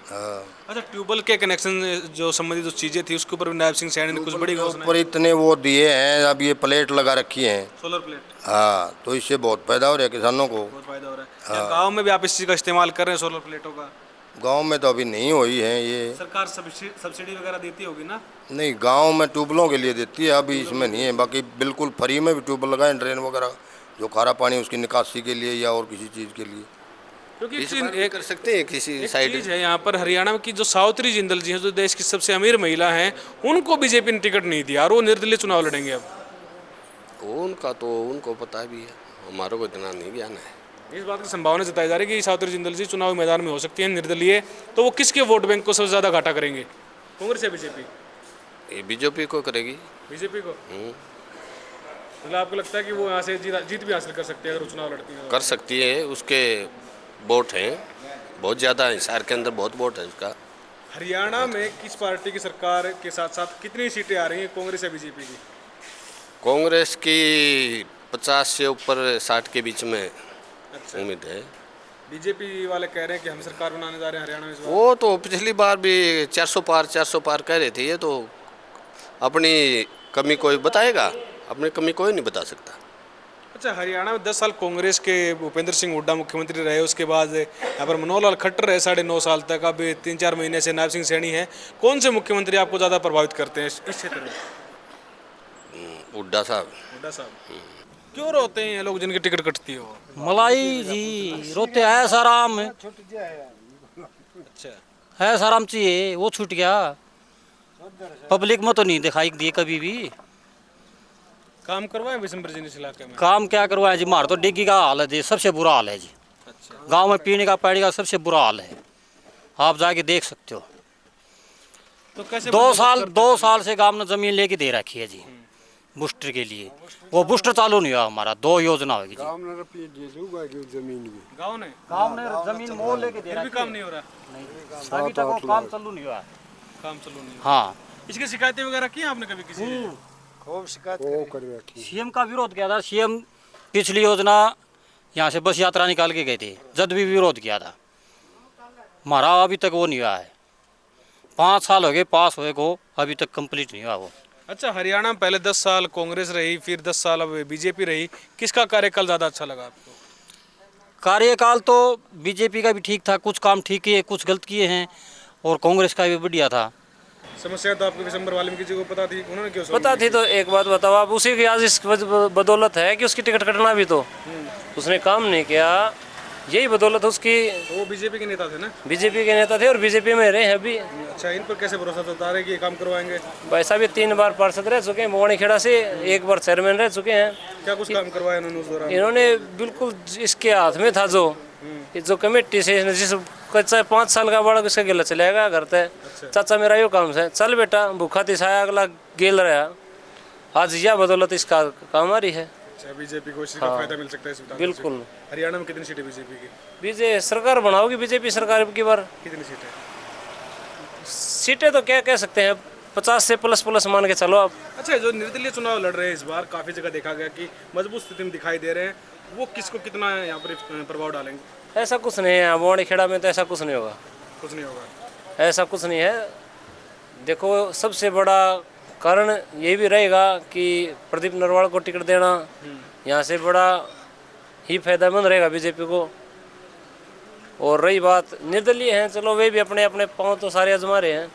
हाँ। अच्छा, ट्यूबवेल के कनेक्शन जो संबंधित जो चीज़ें थी उसके ऊपर भी नायब सिंह सैनी ने कुछ बड़ी घोषणा पर इतने वो दिए हैं, अब ये प्लेट लगा रखी हैं, सोलर प्लेट। हाँ, तो इससे बहुत फायदा हो रहा है किसानों को। बहुत फायदा हो रहा है। गाँव में भी आप इस चीज़ का इस्तेमाल कर रहे हैं सोलर प्लेटों का? गांव में तो अभी नहीं हुई है ये। सरकार सब्सिडी वगैरह देती होगी ना? नहीं, गांव में ट्यूबवेलों के लिए देती है, अभी इसमें नहीं है। बाकी बिल्कुल फ्री में भी ट्यूबवेल लगाए, ड्रेन वगैरह जो खारा पानी उसकी निकासी के लिए या और किसी चीज़ के लिए। क्योंकि कर सकते हैं किसी साइड चीज़ है यहाँ पर हरियाणा की जो सावित्री जिंदल जी हैं, जो देश की सबसे अमीर महिला हैं, उनको बीजेपी ने टिकट नहीं दिया और वो निर्दलीय चुनाव लड़ेंगे अब। उनका तो उनको पता भी है, हमारे को इतना नहीं ज्ञान है। इस बात की संभावना जताई जा रही है कि सावित्री जिंदल जी चुनाव मैदान में हो सकती है निर्दलीय, तो वो किसके वोट बैंक को सबसे ज़्यादा घाटा करेंगे, कांग्रेस या बीजेपी? ये बीजेपी को करेगी। बीजेपी को? मतलब आपको लगता है कि वो यहाँ से जीत भी हासिल कर सकती है अगर वो चुनाव लड़ती है? कर सकती है, उसके वोट हैं बहुत ज़्यादा है, शहर के अंदर बहुत वोट है उसका। हरियाणा में किस पार्टी की सरकार के साथ साथ कितनी सीटें आ रही हैं, कांग्रेस या बीजेपी की? कांग्रेस की 50 से ऊपर 60 के बीच में उम्मीद है। बीजेपी वाले कह रहे हैं कि हम सरकार बनाने जा रहे हैं हरियाणा में इस बार। वो तो पिछली बार भी 400 पार कह रहे थे। ये तो अपनी कमी कोई बताएगा, अपनी कमी कोई नहीं बता सकता। अच्छा, हरियाणा में 10 साल कांग्रेस के भूपेंद्र सिंह हुड्डा मुख्यमंत्री रहे, उसके बाद यहाँ पर मनोहर लाल खट्टर रहे 9.5 साल तक, अब 3-4 महीने से नायब सिंह सैनी है। कौन से मुख्यमंत्री आपको ज़्यादा प्रभावित करते हैं इस क्षेत्र में? हुड्डा साहब। हुड्डा साहब। क्यों रोते हैं ये लोग जिनकी टिकट कटती हो? मलाई जी रोते है साराम। अच्छा, है साराम चाहिए, वो छूट गया। पब्लिक में तो नहीं दिखाई दिए कभी भी। काम करवाए विशंबर जी इस इलाके में? काम क्या करवाए जी, मार तो डिग्गी का हाल है जी, सबसे बुरा हाल है जी। अच्छा, गांव में पीने का पानी का सबसे बुरा हाल है, आप जाके देख सकते हो। तो कैसे 2 साल से गांव ने जमीन लेके दे रखी है जी बूस्टर के लिए। वो बूस्टर चालू नहीं हुआ हमारा, 2 योजना होगी जी। गाँव ने जमीन मोल लेके दे रखी है, काम नहीं हो रहा। अभी तक वो काम चालू नहीं हुआ। काम चालू नहीं हुआ। हाँ, इसकी शिकायतें वगैरह की आपने कभी किसी ने? खूब शिकायत। सीएम का विरोध किया था। सीएम पिछली योजना यहाँ से बस यात्रा निकाल के गए थे, जब भी विरोध किया था हमारा, अभी तक वो नहीं हुआ है। 5 साल हो गए पास हुए को, अभी तक कंप्लीट नहीं हुआ वो। अच्छा, हरियाणा में पहले 10 साल कांग्रेस रही, फिर 10 साल अब बीजेपी रही, किसका कार्यकाल ज़्यादा अच्छा लगा आपको? कार्यकाल तो बीजेपी का भी ठीक था, कुछ काम ठीक किए, कुछ गलत किए हैं, और कांग्रेस का भी बढ़िया था। समस्या तो आपको विशंबर वाल्मीकि जी को पता थी, उन्होंने क्यों पता थी? तो एक बात बताओ आप, उसी की आज इस बदौलत है कि उसकी टिकट कटना भी तो उसने काम नहीं किया। यही बदौलत उसकी। वो बीजेपी के नेता थे ना? बीजेपी के नेता थे और बीजेपी में रहे हैं अभी। अच्छा, इन पर कैसे भरोसा जता रहे कि ये काम करवाएंगे? भाई साहब ये 3 बार पार्षद रह चुके हैं बवानी खेड़ा से, 1 बार चेयरमैन रह चुके हैं। क्या कुछ काम करवाया इन्होंने उस दौरान? इन्होंने बिल्कुल इसके हाथ में था जो कमेटी से जिस कच्चा 5 साल का बड़ा इसका गिला चलेगा घर तक। चाचा मेरा यो काम है, चल बेटा भूखा तिसाया अगला गेल रहा, आज यह बदौलत इसका काम आ रही है। अच्छा, बीजेपी को इसका फायदा मिल सकता है इस विधानसभा से? बिल्कुल। हरियाणा में कितनी सीटें बीजेपी की? बीजेपी सरकार बनाओगी बीजेपी सरकार की बार। कितनी सीटें? सीटें तो क्या कह सकते हैं, 50 से प्लस मान के चलो आप। अच्छा, जो निर्दलीय चुनाव लड़ रहे हैं इस बार, काफ़ी जगह देखा गया कि मजबूत स्थिति में दिखाई दे रहे हैं, वो किसको कितना यहाँ पर प्रभाव डालेंगे? ऐसा कुछ नहीं है बवानी खेड़ा में, तो ऐसा कुछ नहीं होगा। कुछ नहीं होगा? ऐसा कुछ नहीं है। देखो सबसे बड़ा कारण ये भी रहेगा कि प्रदीप नरवाल को टिकट देना यहाँ से बड़ा ही फायदेमंद रहेगा बीजेपी को। और रही बात निर्दलीय हैं, चलो वे भी अपने अपने पाँव तो सारे आजमा रहे हैं,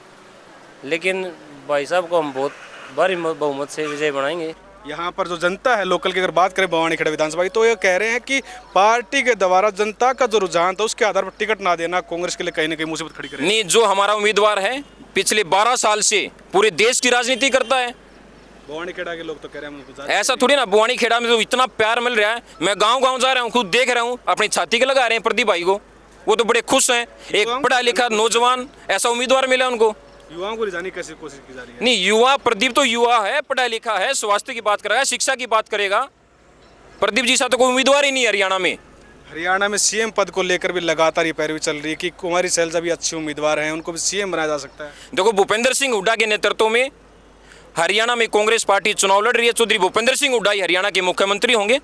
लेकिन भाई साहब को हम बहुत भारी बहुमत से विजय बनाएंगे। यहाँ पर जो जनता है लोकल की अगर बात करें बवानी खेड़ा विधानसभा की, तो ये कह रहे हैं कि पार्टी के द्वारा जनता का जो रुझान था उसके आधार पर टिकट ना देना कांग्रेस के लिए कहीं ना कहीं मुसीबत खड़ी करेगा। नहीं, जो हमारा उम्मीदवार है पिछले 12 साल से पूरे देश की राजनीति करता है। बवानी खेड़ा के लोग तो कह रहे हैं ऐसा थोड़ी ना, बवानी खेड़ा में तो इतना प्यार मिल रहा है, मैं गांव-गांव जा रहा हूं, खुद देख रहा हूं, अपनी छाती के लगा रहे हैं प्रदीप भाई को, वो तो बड़े खुश हैं। एक पढ़ा लिखा नौजवान ऐसा उम्मीदवार मिला उनको। युवाओं को रिझाने की कैसे कोशिश की जा रही है? नहीं, युवा प्रदीप तो युवा है, पढ़ा लिखा है, स्वास्थ्य की बात करेगा, शिक्षा की बात करेगा। प्रदीप जी सा तो कोई उम्मीदवार ही नहीं है हरियाणा में। हरियाणा में सीएम पद को लेकर भी लगातार ये पैरवी चल रही है कि कुमारी सैलजा भी अच्छी उम्मीदवार हैं, उनको भी सीएम बनाया जा सकता है। देखो, भूपेंद्र सिंह हुड्डा के नेतृत्व में हरियाणा में कांग्रेस पार्टी चुनाव लड़ रही है। चौधरी भूपेंद्र सिंह हुड्डा ही हरियाणा के मुख्यमंत्री होंगे।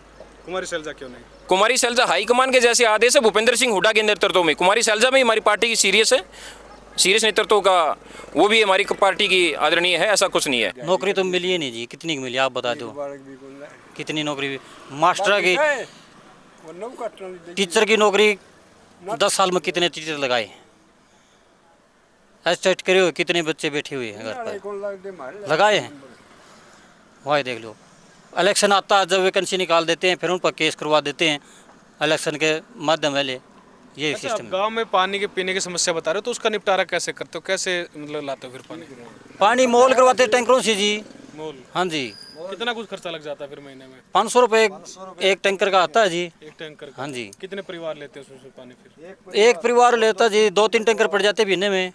कुमारी सैलजा क्यों नहीं? कुमारी सैलजा हाईकमान के जैसे आदेश है भूपेंद्र सिंह हुड्डा के नेतृत्व में। कुमारी सैलजा में हमारी पार्टी की सीरियस नेतृत्व का, वो भी हमारी पार्टी की आदरणीय है, ऐसा कुछ नहीं है। नौकरी तो मिली ही नहीं जी, कितनी मिली आप बता दो, कितनी नौकरी? मास्टर की, टीचर की नौकरी 10 साल में कितने टीचर लगाए, एस्टेट करे हुए कितने बच्चे बैठे हुए हैं घर पर, लगाए हैं। वही देख लो, इलेक्शन आता है जब वैकेंसी निकाल देते हैं, फिर उन पर केस करवा देते हैं इलेक्शन के माध्यम वाले, ये अच्छा, सिस्टम। गांव में पानी के पीने की समस्या बता रहे हो, तो उसका निपटारा कैसे करते हो? कैसे मतलब लाते हो फिर पानी मोल करवाते टैंकरों से जी। मोल? हाँ जी। कितना कुछ खर्चा लग जाता है फिर महीने में? 500 रुपये एक टैंकर का आता है जी। एक टैंकर? हाँ जी। कितने परिवार लेते हैं उसमें पानी फिर? एक परिवार लेता जी 2-3 टैंकर पड़ जाते महीने में।